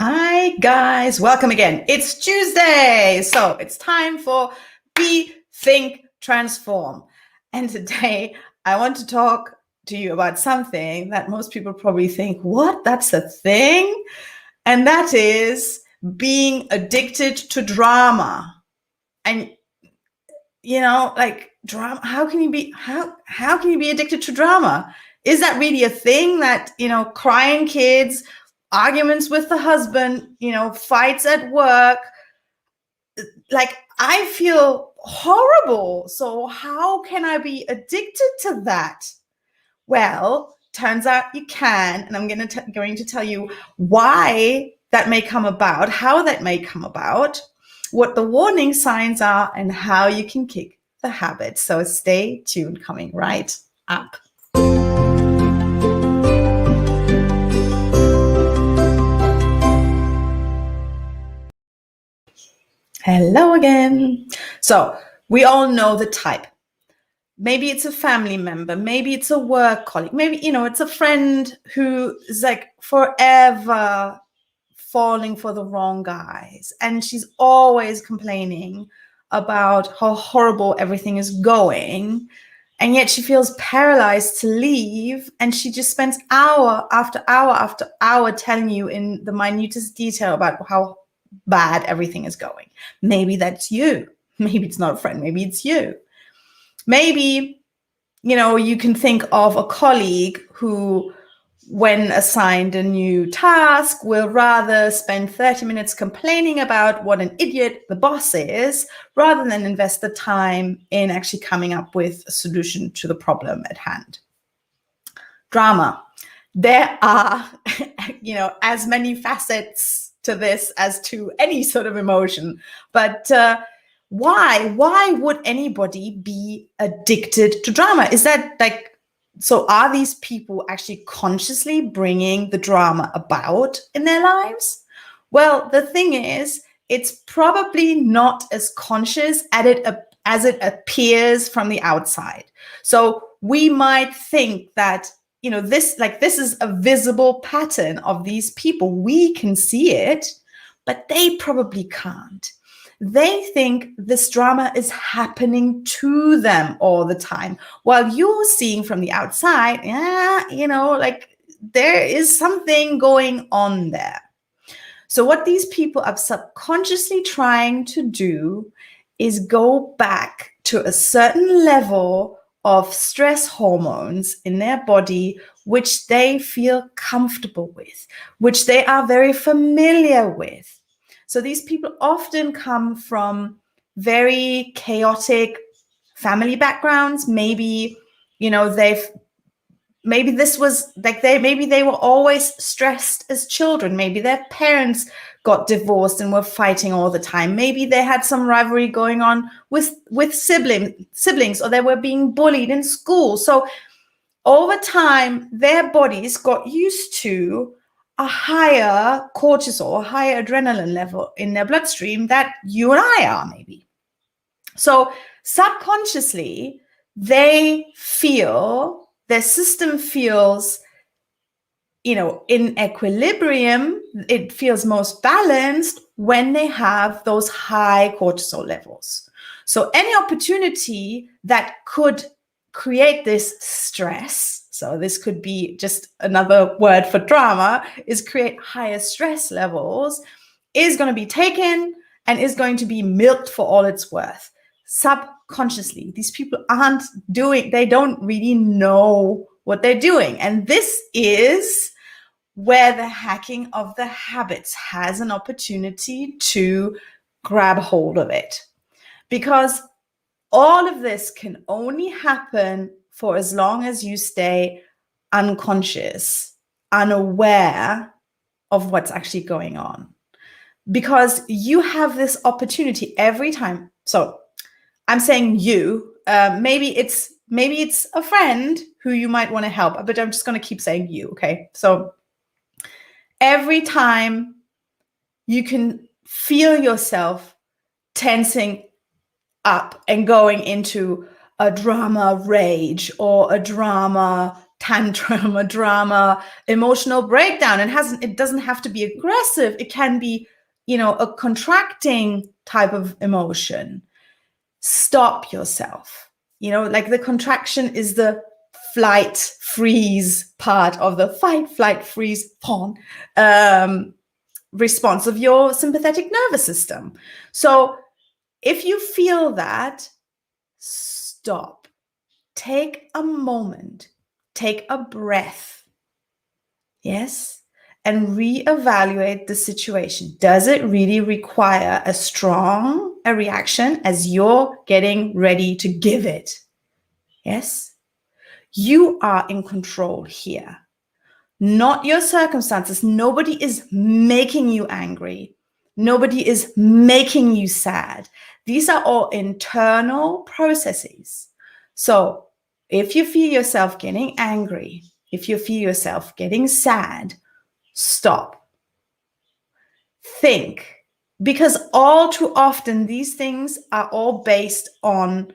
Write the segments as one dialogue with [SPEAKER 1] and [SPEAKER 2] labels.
[SPEAKER 1] Hi guys, welcome again. It's Tuesday, so it's time for Be, Think, Transform. And today I want to talk to you about something that most people probably think, what? That's a thing? And that is being addicted to drama. And like drama, how can you be addicted to drama? Is that really a thing that, crying kids, arguments with the husband, fights at work? Like, I feel horrible. So how can I be addicted to that? Well, turns out you can, and I'm going to tell you why that may come about, how that may come about, what the warning signs are, and how you can kick the habit. So stay tuned, coming right up. Hello again. So we all know the type. Maybe it's a family member, maybe it's a work colleague, maybe, it's a friend who is like forever falling for the wrong guys. And she's always complaining about how horrible everything is going. And yet she feels paralyzed to leave. And she just spends hour after hour after hour telling you in the minutest detail about how bad everything is going. Maybe that's you. Maybe it's not a friend. Maybe it's you. Maybe, you can think of a colleague who, when assigned a new task, will rather spend 30 minutes complaining about what an idiot the boss is, rather than invest the time in actually coming up with a solution to the problem at hand. Drama. There are, as many facets to this as to any sort of emotion. But why would anybody be addicted to drama? Is that so are these people actually consciously bringing the drama about in their lives? Well, the thing is, it's probably not as conscious as it appears from the outside. So we might think that, this is a visible pattern of these people. We can see it, but they probably can't. They think this drama is happening to them all the time, while you're seeing from the outside, there is something going on there. So what these people are subconsciously trying to do is go back to a certain level of stress hormones in their body, which they feel comfortable with, which they are very familiar with. So these people often come from very chaotic family backgrounds. Maybe, maybe this was maybe they were always stressed as children. Maybe their parents got divorced and were fighting all the time. Maybe they had some rivalry going on with siblings, or they were being bullied in school. So over time, their bodies got used to a higher cortisol, a higher adrenaline level in their bloodstream that you and I are, maybe. So subconsciously, their system feels, in equilibrium. It feels most balanced when they have those high cortisol levels. So any opportunity that could create this stress, so this could be just another word for drama, is create higher stress levels, is going to be taken and is going to be milked for all it's worth. Subconsciously, these people they don't really know what they're doing. And this is where the hacking of the habits has an opportunity to grab hold of it. Because all of this can only happen for as long as you stay unconscious, unaware of what's actually going on. Because you have this opportunity every time. So I'm saying you, maybe it's a friend who you might want to help, but I'm just going to keep saying you, okay? So every time you can feel yourself tensing up and going into a drama rage or a drama tantrum, a drama, emotional breakdown. It doesn't have to be aggressive. It can be, a contracting type of emotion. Stop yourself. Like the contraction is the flight freeze part of the fight, flight, freeze, fawn response of your sympathetic nervous system. So if you feel that, stop. Take a moment. Take a breath. Yes? And reevaluate the situation. Does it really require as strong a reaction as you're getting ready to give it? Yes? You are in control here, not your circumstances. Nobody is making you angry. Nobody is making you sad. These are all internal processes. So if you feel yourself getting angry, if you feel yourself getting sad, stop. Think. Because all too often, these things are all based on,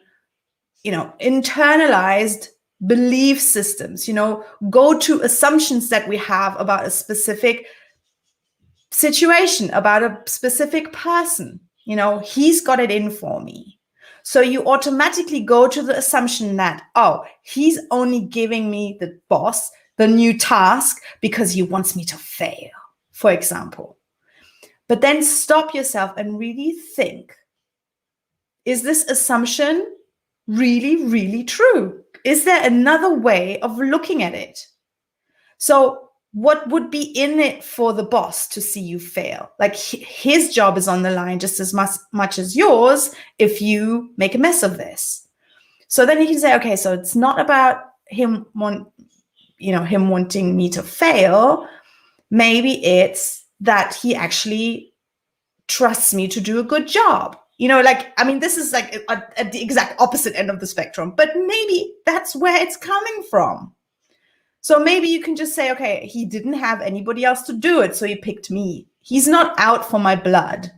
[SPEAKER 1] internalized belief systems, go-to assumptions that we have about a specific situation, about a specific person. He's got it in for me. So you automatically go to the assumption that, oh, he's only giving me, the boss, the new task because he wants me to fail, for example. But then stop yourself and really think, is this assumption really, really true? Is there another way of looking at it? So what would be in it for the boss to see you fail? Like his job is on the line just as much as yours if you make a mess of this. So then you can say, okay, so it's not about him wanting me to fail. Maybe it's that he actually trusts me to do a good job. This is like at the exact opposite end of the spectrum, but maybe that's where it's coming from. So maybe you can just say, okay, he didn't have anybody else to do it, so he picked me. He's not out for my blood.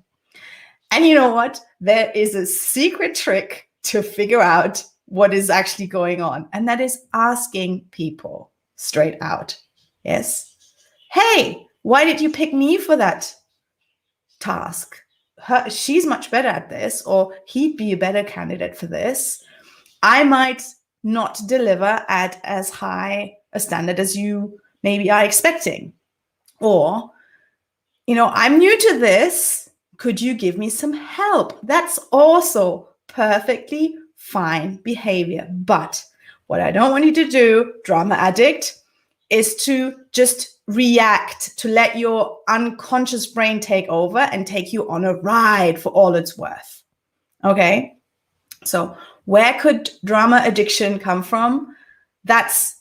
[SPEAKER 1] And you know what? There is a secret trick to figure out what is actually going on, and that is asking people straight out. Yes? Hey, why did you pick me for that task? She's much better at this, or he'd be a better candidate for this. I might not deliver at as high a standard as you maybe are expecting. Or, I'm new to this. Could you give me some help? That's also perfectly fine behavior. But what I don't want you to do, drama addict, is to just react, to let your unconscious brain take over and take you on a ride for all it's worth. Okay? So where could drama addiction come from? That's,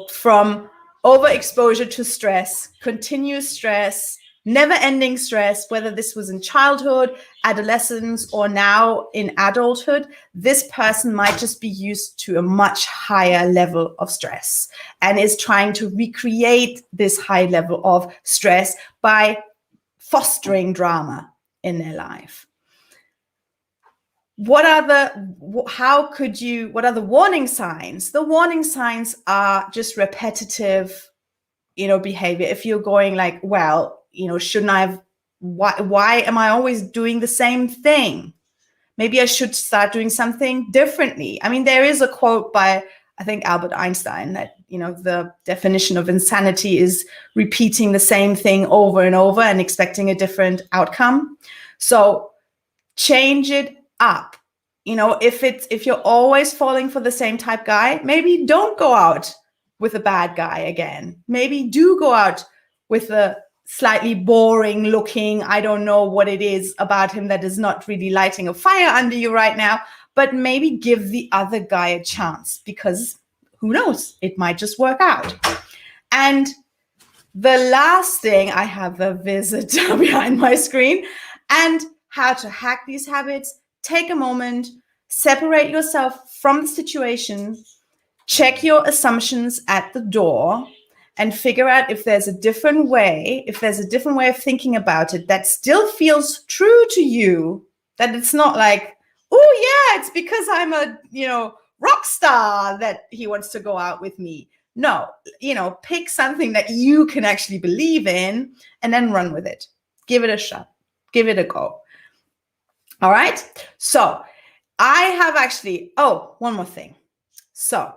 [SPEAKER 1] from overexposure to stress, continuous stress, never-ending stress, whether this was in childhood, adolescence, or now in adulthood. This person might just be used to a much higher level of stress and is trying to recreate this high level of stress by fostering drama in their life. What are the warning signs? The warning signs are just repetitive, behavior. If you're going like, well, shouldn't I have, why am I always doing the same thing? Maybe I should start doing something differently. There is a quote by, I think, Albert Einstein that, the definition of insanity is repeating the same thing over and over and expecting a different outcome. So change it up. If you're always falling for the same type guy, maybe don't go out with a bad guy again. Maybe do go out with a slightly boring looking, I don't know what it is about him that is not really lighting a fire under you right now, but maybe give the other guy a chance, because who knows, it might just work out. And the last thing, I have a visitor behind my screen, and how to hack these habits. Take a moment, separate yourself from the situation, check your assumptions at the door, and figure out if there's a different way, of thinking about it that still feels true to you, that it's not like, oh yeah, it's because I'm a, rock star that he wants to go out with me. No, pick something that you can actually believe in and then run with it. Give it a shot. Give it a go. All right. So I have actually, one more thing. So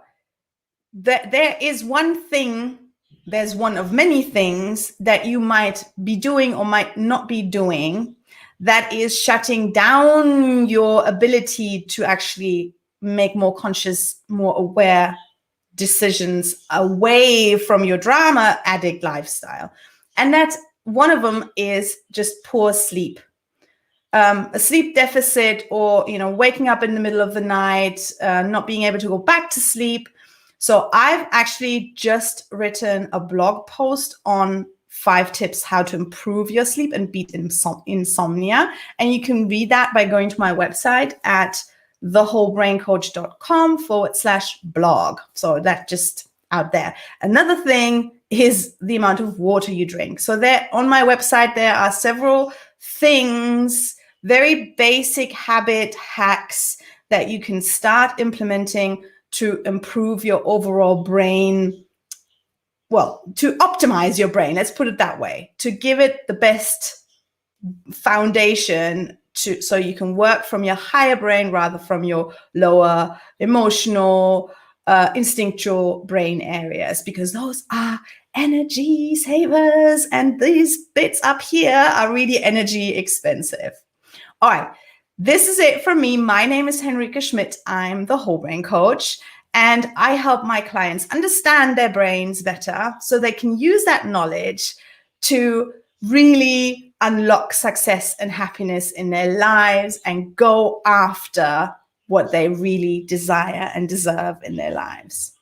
[SPEAKER 1] there is one thing, there's one of many things that you might be doing or might not be doing that is shutting down your ability to actually make more conscious, more aware decisions away from your drama addict lifestyle. And that's one of them is just poor sleep. A sleep deficit, or waking up in the middle of the night, not being able to go back to sleep. So I've actually just written a blog post on 5 tips how to improve your sleep and beat insomnia. And you can read that by going to my website at thewholebraincoach.com/blog. So that just out there. Another thing is the amount of water you drink. So there on my website, there are several things, very basic habit hacks that you can start implementing to improve your overall brain. Well, to optimize your brain, let's put it that way, to give it the best foundation so you can work from your higher brain rather from your lower emotional, instinctual brain areas, because those are energy savers and these bits up here are really energy expensive. All right, this is it from me. My name is Henrike Schmidt. I'm the Whole Brain Coach, and I help my clients understand their brains better so they can use that knowledge to really unlock success and happiness in their lives and go after what they really desire and deserve in their lives.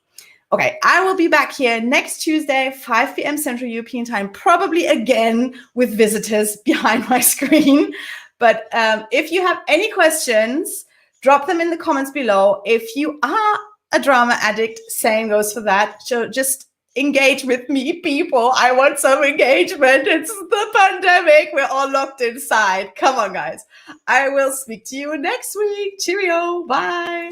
[SPEAKER 1] Okay, I will be back here next Tuesday, 5 p.m. Central European Time, probably again with visitors behind my screen. But if you have any questions, drop them in the comments below. If you are a drama addict, same goes for that. So just engage with me, people. I want some engagement. It's the pandemic. We're all locked inside. Come on, guys. I will speak to you next week. Cheerio. Bye.